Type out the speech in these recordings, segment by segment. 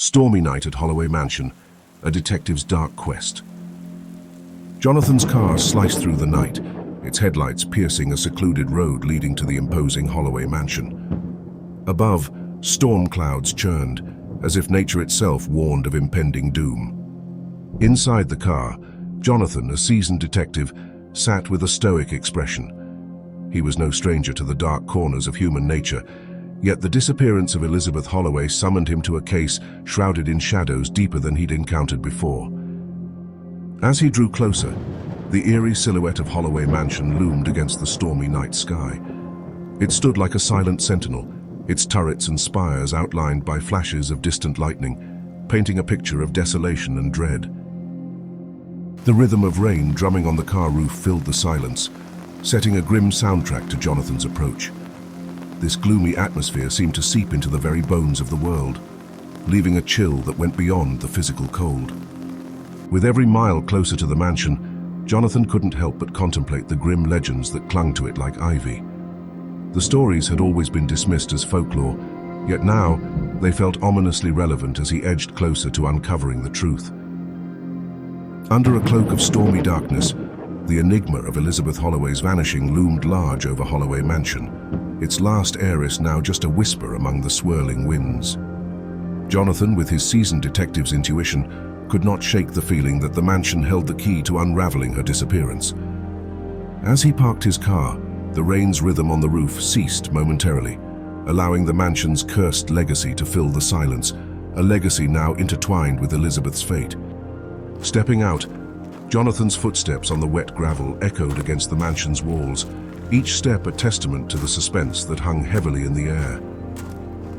Stormy night at Holloway Mansion, a detective's dark quest. Jonathan's car sliced through the night, its headlights piercing a secluded road leading to the imposing Holloway Mansion. Above, storm clouds churned, as if nature itself warned of impending doom. Inside the car, Jonathan, a seasoned detective, sat with a stoic expression. He was no stranger to the dark corners of human nature, yet the disappearance of Elizabeth Holloway summoned him to a case shrouded in shadows deeper than he'd encountered before. As he drew closer, the eerie silhouette of Holloway Mansion loomed against the stormy night sky. It stood like a silent sentinel, its turrets and spires outlined by flashes of distant lightning, painting a picture of desolation and dread. The rhythm of rain drumming on the car roof filled the silence, setting a grim soundtrack to Jonathan's approach. This gloomy atmosphere seemed to seep into the very bones of the world, leaving a chill that went beyond the physical cold. With every mile closer to the mansion, Jonathan couldn't help but contemplate the grim legends that clung to it like ivy. The stories had always been dismissed as folklore, yet now they felt ominously relevant as he edged closer to uncovering the truth. Under a cloak of stormy darkness, the enigma of Elizabeth Holloway's vanishing loomed large over Holloway Mansion, its last heiress now just a whisper among the swirling winds. Jonathan, with his seasoned detective's intuition, could not shake the feeling that the mansion held the key to unraveling her disappearance. As he parked his car, the rain's rhythm on the roof ceased momentarily, allowing the mansion's cursed legacy to fill the silence, a legacy now intertwined with Elizabeth's fate. Stepping out, Jonathan's footsteps on the wet gravel echoed against the mansion's walls, each step a testament to the suspense that hung heavily in the air.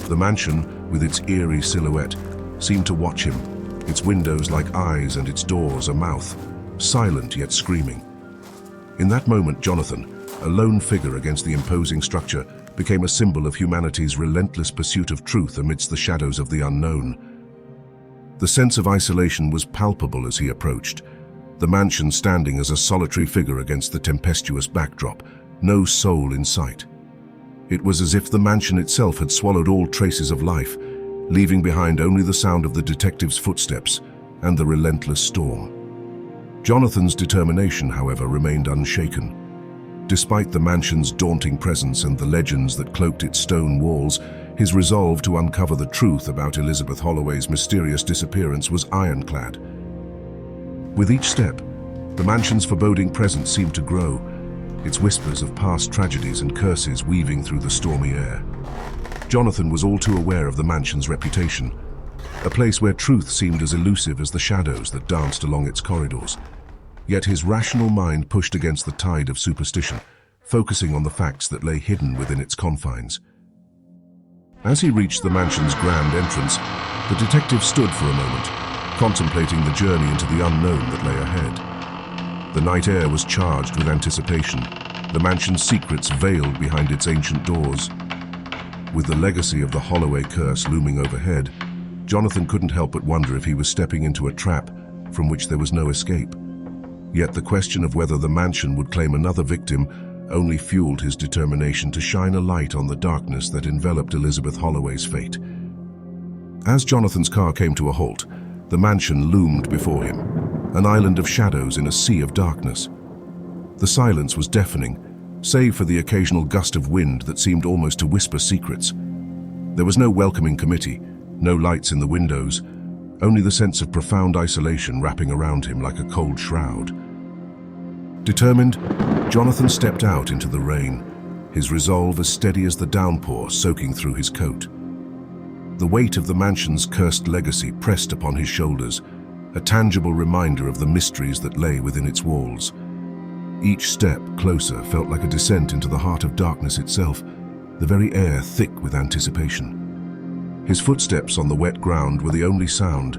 The mansion, with its eerie silhouette, seemed to watch him, its windows like eyes and its doors a mouth, silent yet screaming. In that moment, Jonathan, a lone figure against the imposing structure, became a symbol of humanity's relentless pursuit of truth amidst the shadows of the unknown. The sense of isolation was palpable as he approached, the mansion standing as a solitary figure against the tempestuous backdrop, no soul in sight. It was as if the mansion itself had swallowed all traces of life, leaving behind only the sound of the detective's footsteps and the relentless storm. Jonathan's determination, however, remained unshaken. Despite the mansion's daunting presence and the legends that cloaked its stone walls, his resolve to uncover the truth about Elizabeth Holloway's mysterious disappearance was ironclad. With each step, the mansion's foreboding presence seemed to grow, its whispers of past tragedies and curses weaving through the stormy air. Jonathan was all too aware of the mansion's reputation, a place where truth seemed as elusive as the shadows that danced along its corridors. Yet his rational mind pushed against the tide of superstition, focusing on the facts that lay hidden within its confines. As he reached the mansion's grand entrance, the detective stood for a moment, contemplating the journey into the unknown that lay ahead. The night air was charged with anticipation, the mansion's secrets veiled behind its ancient doors. With the legacy of the Holloway curse looming overhead, Jonathan couldn't help but wonder if he was stepping into a trap from which there was no escape. Yet the question of whether the mansion would claim another victim only fueled his determination to shine a light on the darkness that enveloped Elizabeth Holloway's fate. As Jonathan's car came to a halt, the mansion loomed before him, an island of shadows in a sea of darkness. The silence was deafening, save for the occasional gust of wind that seemed almost to whisper secrets. There was no welcoming committee, no lights in the windows, only the sense of profound isolation wrapping around him like a cold shroud. Determined, Jonathan stepped out into the rain, his resolve as steady as the downpour soaking through his coat. The weight of the mansion's cursed legacy pressed upon his shoulders, a tangible reminder of the mysteries that lay within its walls. Each step closer felt like a descent into the heart of darkness itself, the very air thick with anticipation. His footsteps on the wet ground were the only sound,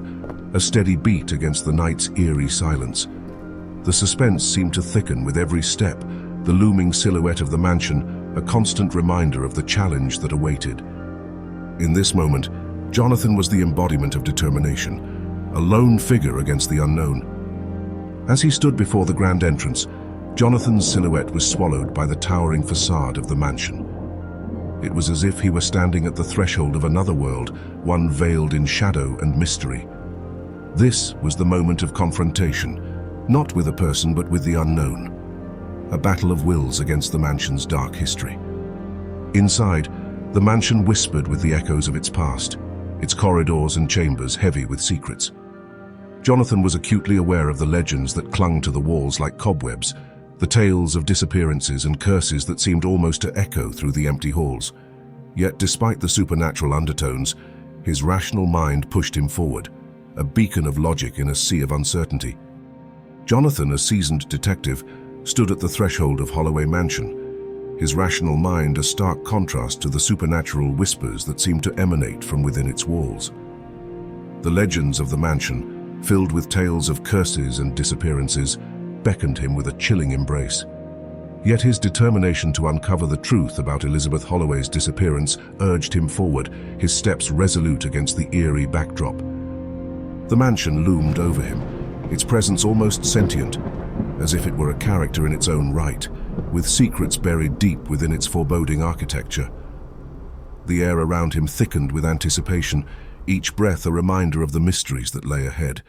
a steady beat against the night's eerie silence. The suspense seemed to thicken with every step, the looming silhouette of the mansion a constant reminder of the challenge that awaited. In this moment, Jonathan was the embodiment of determination, a lone figure against the unknown. As he stood before the grand entrance, Jonathan's silhouette was swallowed by the towering facade of the mansion. It was as if he were standing at the threshold of another world, one veiled in shadow and mystery. This was the moment of confrontation, not with a person but with the unknown. A battle of wills against the mansion's dark history. Inside, the mansion whispered with the echoes of its past, its corridors and chambers heavy with secrets. Jonathan was acutely aware of the legends that clung to the walls like cobwebs, the tales of disappearances and curses that seemed almost to echo through the empty halls. Yet despite the supernatural undertones, his rational mind pushed him forward, a beacon of logic in a sea of uncertainty. Jonathan, a seasoned detective, stood at the threshold of Holloway Mansion, his rational mind a stark contrast to the supernatural whispers that seemed to emanate from within its walls. The legends of the mansion, filled with tales of curses and disappearances, beckoned him with a chilling embrace. Yet his determination to uncover the truth about Elizabeth Holloway's disappearance urged him forward, his steps resolute against the eerie backdrop. The mansion loomed over him, its presence almost sentient, as if it were a character in its own right, with secrets buried deep within its foreboding architecture. The air around him thickened with anticipation, each breath a reminder of the mysteries that lay ahead.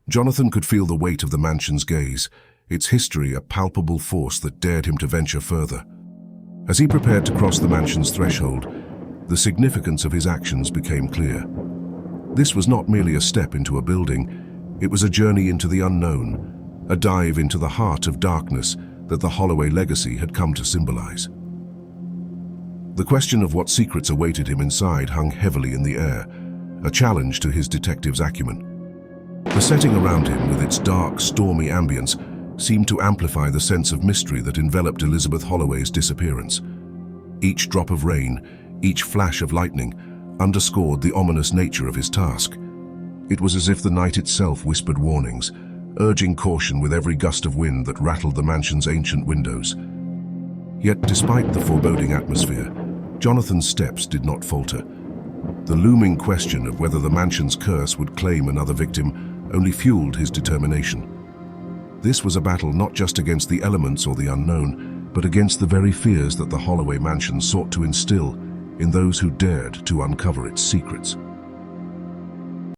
Jonathan could feel the weight of the mansion's gaze, its history a palpable force that dared him to venture further. As he prepared to cross the mansion's threshold, the significance of his actions became clear. This was not merely a step into a building, it was a journey into the unknown, a dive into the heart of darkness that the Holloway legacy had come to symbolize. The question of what secrets awaited him inside hung heavily in the air, a challenge to his detective's acumen. The setting around him, with its dark, stormy ambience, seemed to amplify the sense of mystery that enveloped Elizabeth Holloway's disappearance. Each drop of rain, each flash of lightning, underscored the ominous nature of his task. It was as if the night itself whispered warnings, urging caution with every gust of wind that rattled the mansion's ancient windows. Yet, despite the foreboding atmosphere, Jonathan's steps did not falter. The looming question of whether the mansion's curse would claim another victim only fueled his determination. This was a battle not just against the elements or the unknown, but against the very fears that the Holloway mansion sought to instill in those who dared to uncover its secrets.